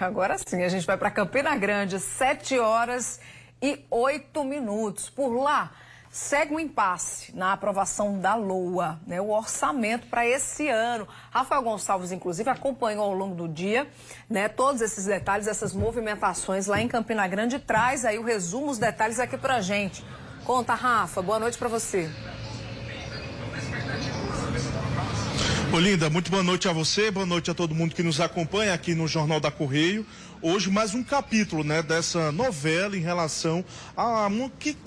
Agora sim, a gente vai para Campina Grande, 7h08. Por lá, segue um impasse na aprovação da LOA, né? O orçamento para esse ano. Rafael Gonçalves, inclusive, acompanhou ao longo do dia, né, todos esses detalhes, essas movimentações lá em Campina Grande, e traz aí o resumo, os detalhes aqui pra gente. Conta, Rafa, boa noite para você. Olinda, muito boa noite a você, boa noite a todo mundo que nos acompanha aqui no Jornal da Correio. Hoje mais um capítulo, né, dessa novela em relação a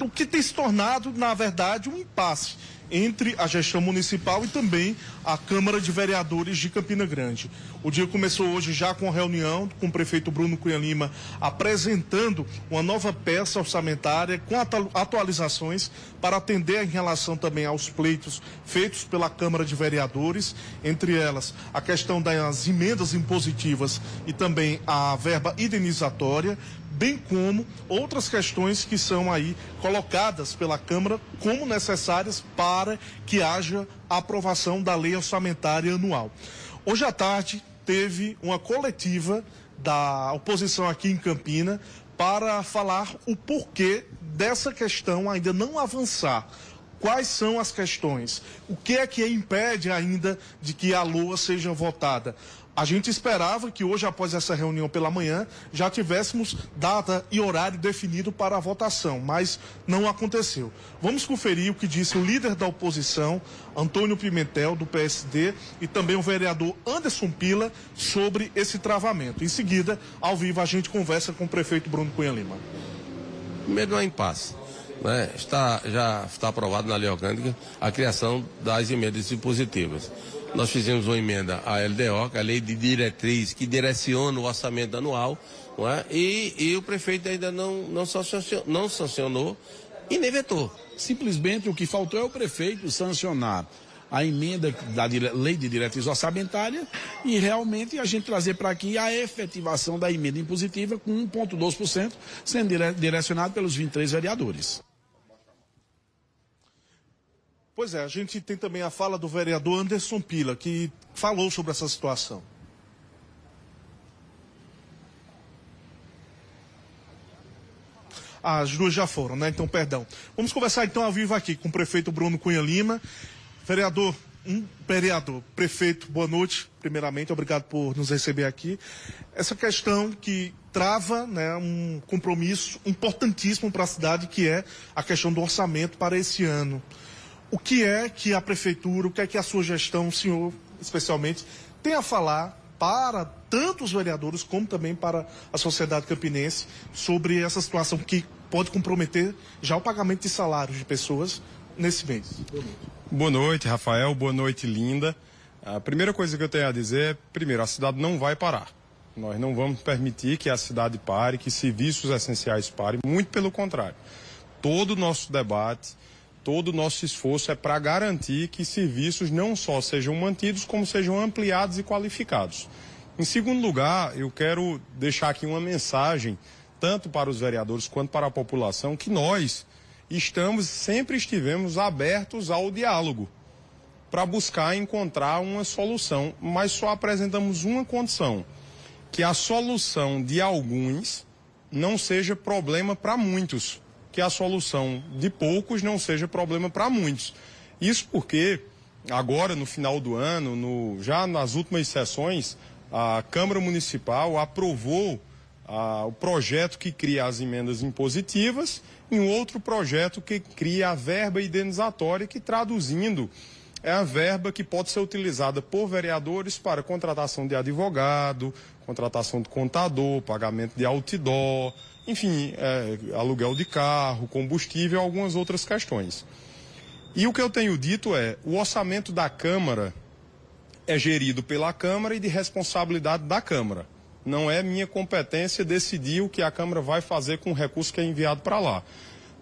o que tem se tornado, na verdade, um impasse entre a gestão municipal e também a Câmara de Vereadores de Campina Grande. O dia começou hoje já com a reunião com o prefeito Bruno Cunha Lima apresentando uma nova peça orçamentária com atualizações para atender em relação também aos pleitos feitos pela Câmara de Vereadores, entre elas a questão das emendas impositivas e também a verba indenizatória, bem como outras questões que são aí colocadas pela Câmara como necessárias para que haja a aprovação da lei orçamentária anual. Hoje à tarde teve uma coletiva da oposição aqui em Campina para falar o porquê dessa questão ainda não avançar. Quais são as questões? O que é que impede ainda de que a LOA seja votada? A gente esperava que hoje, após essa reunião pela manhã, já tivéssemos data e horário definido para a votação, mas não aconteceu. Vamos conferir o que disse o líder da oposição, Antônio Pimentel, do PSD, e também o vereador Anderson Pila, sobre esse travamento. Em seguida, ao vivo, a gente conversa com o prefeito Bruno Cunha Lima. Primeiro, não é impasse, né? Já está aprovado na lei orgânica a criação das emendas impositivas. Nós fizemos uma emenda à LDO, que é a lei de diretriz que direciona o orçamento anual, não é? E o prefeito ainda não sancionou e nem vetou. Simplesmente o que faltou é o prefeito sancionar a emenda da lei de diretriz orçamentária e realmente a gente trazer para aqui a efetivação da emenda impositiva com 1,12% sendo direcionado pelos 23 vereadores. Pois é, a gente tem também a fala do vereador Anderson Pila, que falou sobre essa situação. As duas já foram, né? Então, perdão. Vamos conversar então ao vivo aqui com o prefeito Bruno Cunha Lima. Vereador, prefeito, boa noite, primeiramente, obrigado por nos receber aqui. Essa questão que trava, né, um compromisso importantíssimo para a cidade, que é a questão do orçamento para esse ano. O que é que a prefeitura, o que é que a sua gestão, o senhor especialmente, tem a falar para tanto os vereadores como também para a sociedade campinense sobre essa situação que pode comprometer já o pagamento de salários de pessoas nesse mês? Boa noite, Rafael. Boa noite, Linda. A primeira coisa que eu tenho a dizer é, primeiro, a cidade não vai parar. Nós não vamos permitir que a cidade pare, que serviços essenciais parem, muito pelo contrário. Todo o nosso debate, todo o nosso esforço é para garantir que serviços não só sejam mantidos, como sejam ampliados e qualificados. Em segundo lugar, eu quero deixar aqui uma mensagem, tanto para os vereadores quanto para a população, que nós sempre estivemos abertos ao diálogo para buscar encontrar uma solução, mas só apresentamos uma condição, que a solução de alguns não seja problema para muitos, que a solução de poucos não seja problema para muitos. Isso porque agora, no final do ano, já nas últimas sessões, a Câmara Municipal aprovou o projeto que cria as emendas impositivas e um outro projeto que cria a verba indenizatória, que, traduzindo, é a verba que pode ser utilizada por vereadores para contratação de advogado, contratação de contador, pagamento de outdoor, enfim, aluguel de carro, combustível e algumas outras questões. E o que eu tenho dito é, o orçamento da Câmara é gerido pela Câmara e de responsabilidade da Câmara. Não é minha competência decidir o que a Câmara vai fazer com o recurso que é enviado para lá.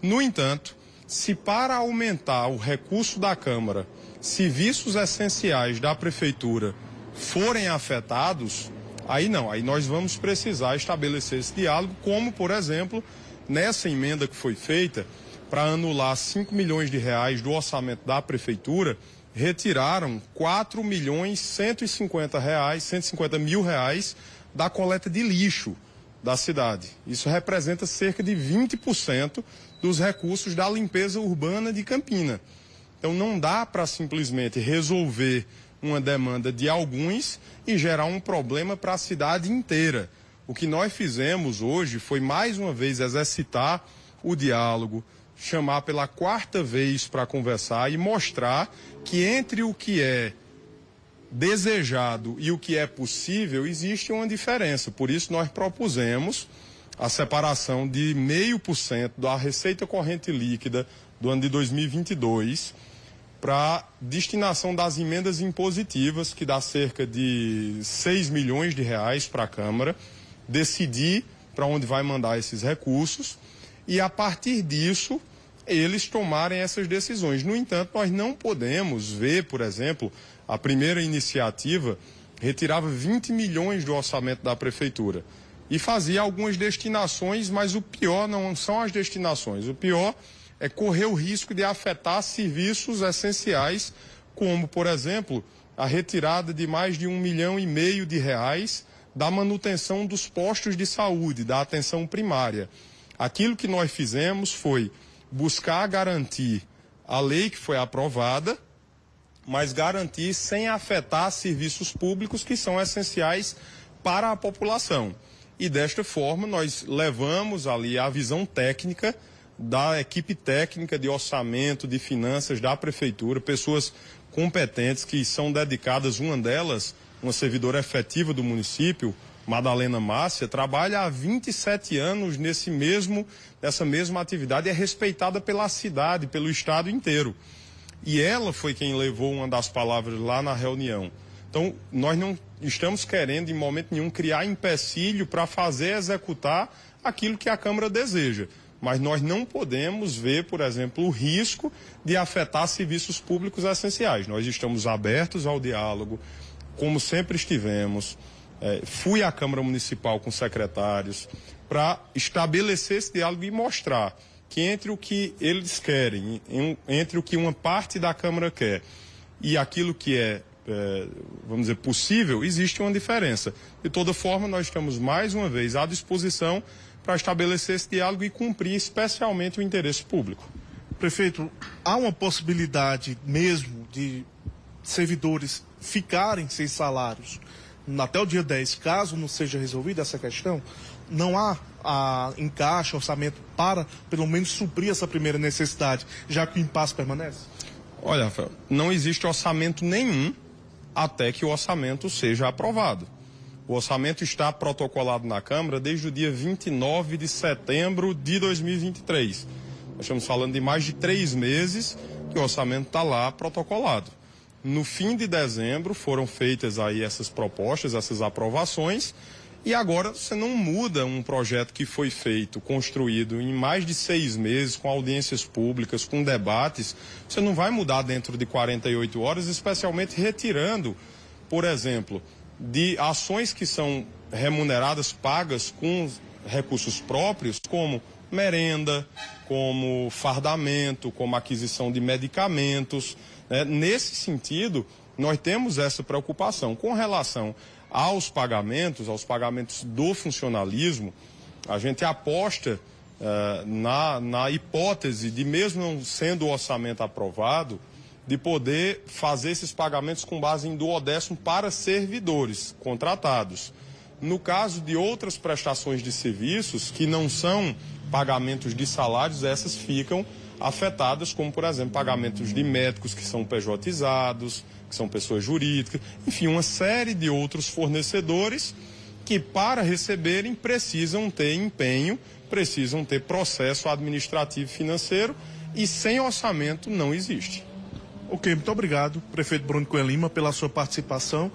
No entanto, se para aumentar o recurso da Câmara, serviços essenciais da Prefeitura forem afetados, aí não, aí nós vamos precisar estabelecer esse diálogo, como, por exemplo, nessa emenda que foi feita, para anular 5 milhões de reais do orçamento da Prefeitura, retiraram 4.150.000 reais da coleta de lixo da cidade. Isso representa cerca de 20% dos recursos da limpeza urbana de Campina. Então não dá para simplesmente resolver uma demanda de alguns e gerar um problema para a cidade inteira. O que nós fizemos hoje foi mais uma vez exercitar o diálogo, chamar pela 4ª vez para conversar e mostrar que entre o que é desejado e o que é possível existe uma diferença. Por isso nós propusemos a separação de 0,5% da receita corrente líquida do ano de 2022 para destinação das emendas impositivas, que dá cerca de 6 milhões de reais para a Câmara, decidir para onde vai mandar esses recursos e, a partir disso, eles tomarem essas decisões. No entanto, nós não podemos ver, por exemplo, a primeira iniciativa retirava 20 milhões do orçamento da Prefeitura e fazia algumas destinações, mas o pior não são as destinações, o pior é correr o risco de afetar serviços essenciais, como, por exemplo, a retirada de mais de 1,5 milhão de reais da manutenção dos postos de saúde, da atenção primária. Aquilo que nós fizemos foi buscar garantir a lei que foi aprovada, mas garantir sem afetar serviços públicos que são essenciais para a população. E desta forma nós levamos ali a visão técnica da equipe técnica de orçamento, de finanças da Prefeitura, pessoas competentes que são dedicadas, uma delas, uma servidora efetiva do município, Madalena Márcia, trabalha há 27 anos nessa mesma atividade e é respeitada pela cidade, pelo estado inteiro. E ela foi quem levou uma das palavras lá na reunião. Então, nós não estamos querendo, em momento nenhum, criar empecilho para executar aquilo que a Câmara deseja. Mas nós não podemos ver, por exemplo, o risco de afetar serviços públicos essenciais. Nós estamos abertos ao diálogo, como sempre estivemos. Fui à Câmara Municipal com secretários para estabelecer esse diálogo e mostrar que entre o que eles querem, entre o que uma parte da Câmara quer e aquilo que vamos dizer, possível, existe uma diferença. De toda forma, nós estamos mais uma vez à disposição para estabelecer esse diálogo e cumprir especialmente o interesse público. Prefeito, há uma possibilidade mesmo de servidores ficarem sem salários até o dia 10, caso não seja resolvida essa questão? Não há encaixe, orçamento para, pelo menos, suprir essa primeira necessidade, já que o impasse permanece? Olha, Rafael, não existe orçamento nenhum até que o orçamento seja aprovado. O orçamento está protocolado na Câmara desde o dia 29 de setembro de 2023. Nós estamos falando de mais de 3 meses que o orçamento está lá protocolado. No fim de dezembro foram feitas aí essas propostas, essas aprovações, e agora você não muda um projeto que foi feito, construído em mais de 6 meses, com audiências públicas, com debates, você não vai mudar dentro de 48 horas, especialmente retirando, por exemplo, de ações que são remuneradas, pagas com recursos próprios, como merenda, como fardamento, como aquisição de medicamentos. Nesse sentido, nós temos essa preocupação. Com relação aos pagamentos do funcionalismo, a gente aposta na hipótese de, mesmo não sendo o orçamento aprovado, de poder fazer esses pagamentos com base em duodécimo para servidores contratados. No caso de outras prestações de serviços, que não são pagamentos de salários, essas ficam afetadas, como, por exemplo, pagamentos de médicos que são pejotizados, que são pessoas jurídicas, enfim, uma série de outros fornecedores que, para receberem, precisam ter empenho, precisam ter processo administrativo e financeiro, e sem orçamento não existe. Ok, muito obrigado, prefeito Bruno Cunha Lima, pela sua participação.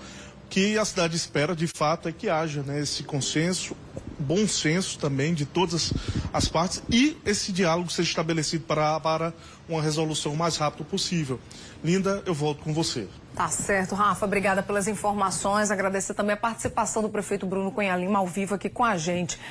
Que a cidade espera, de fato, é que haja, né, esse consenso, bom senso também de todas as partes e esse diálogo seja estabelecido para uma resolução o mais rápido possível. Linda, eu volto com você. Tá certo, Rafa. Obrigada pelas informações. Agradecer também a participação do prefeito Bruno Cunha Lima ao vivo aqui com a gente.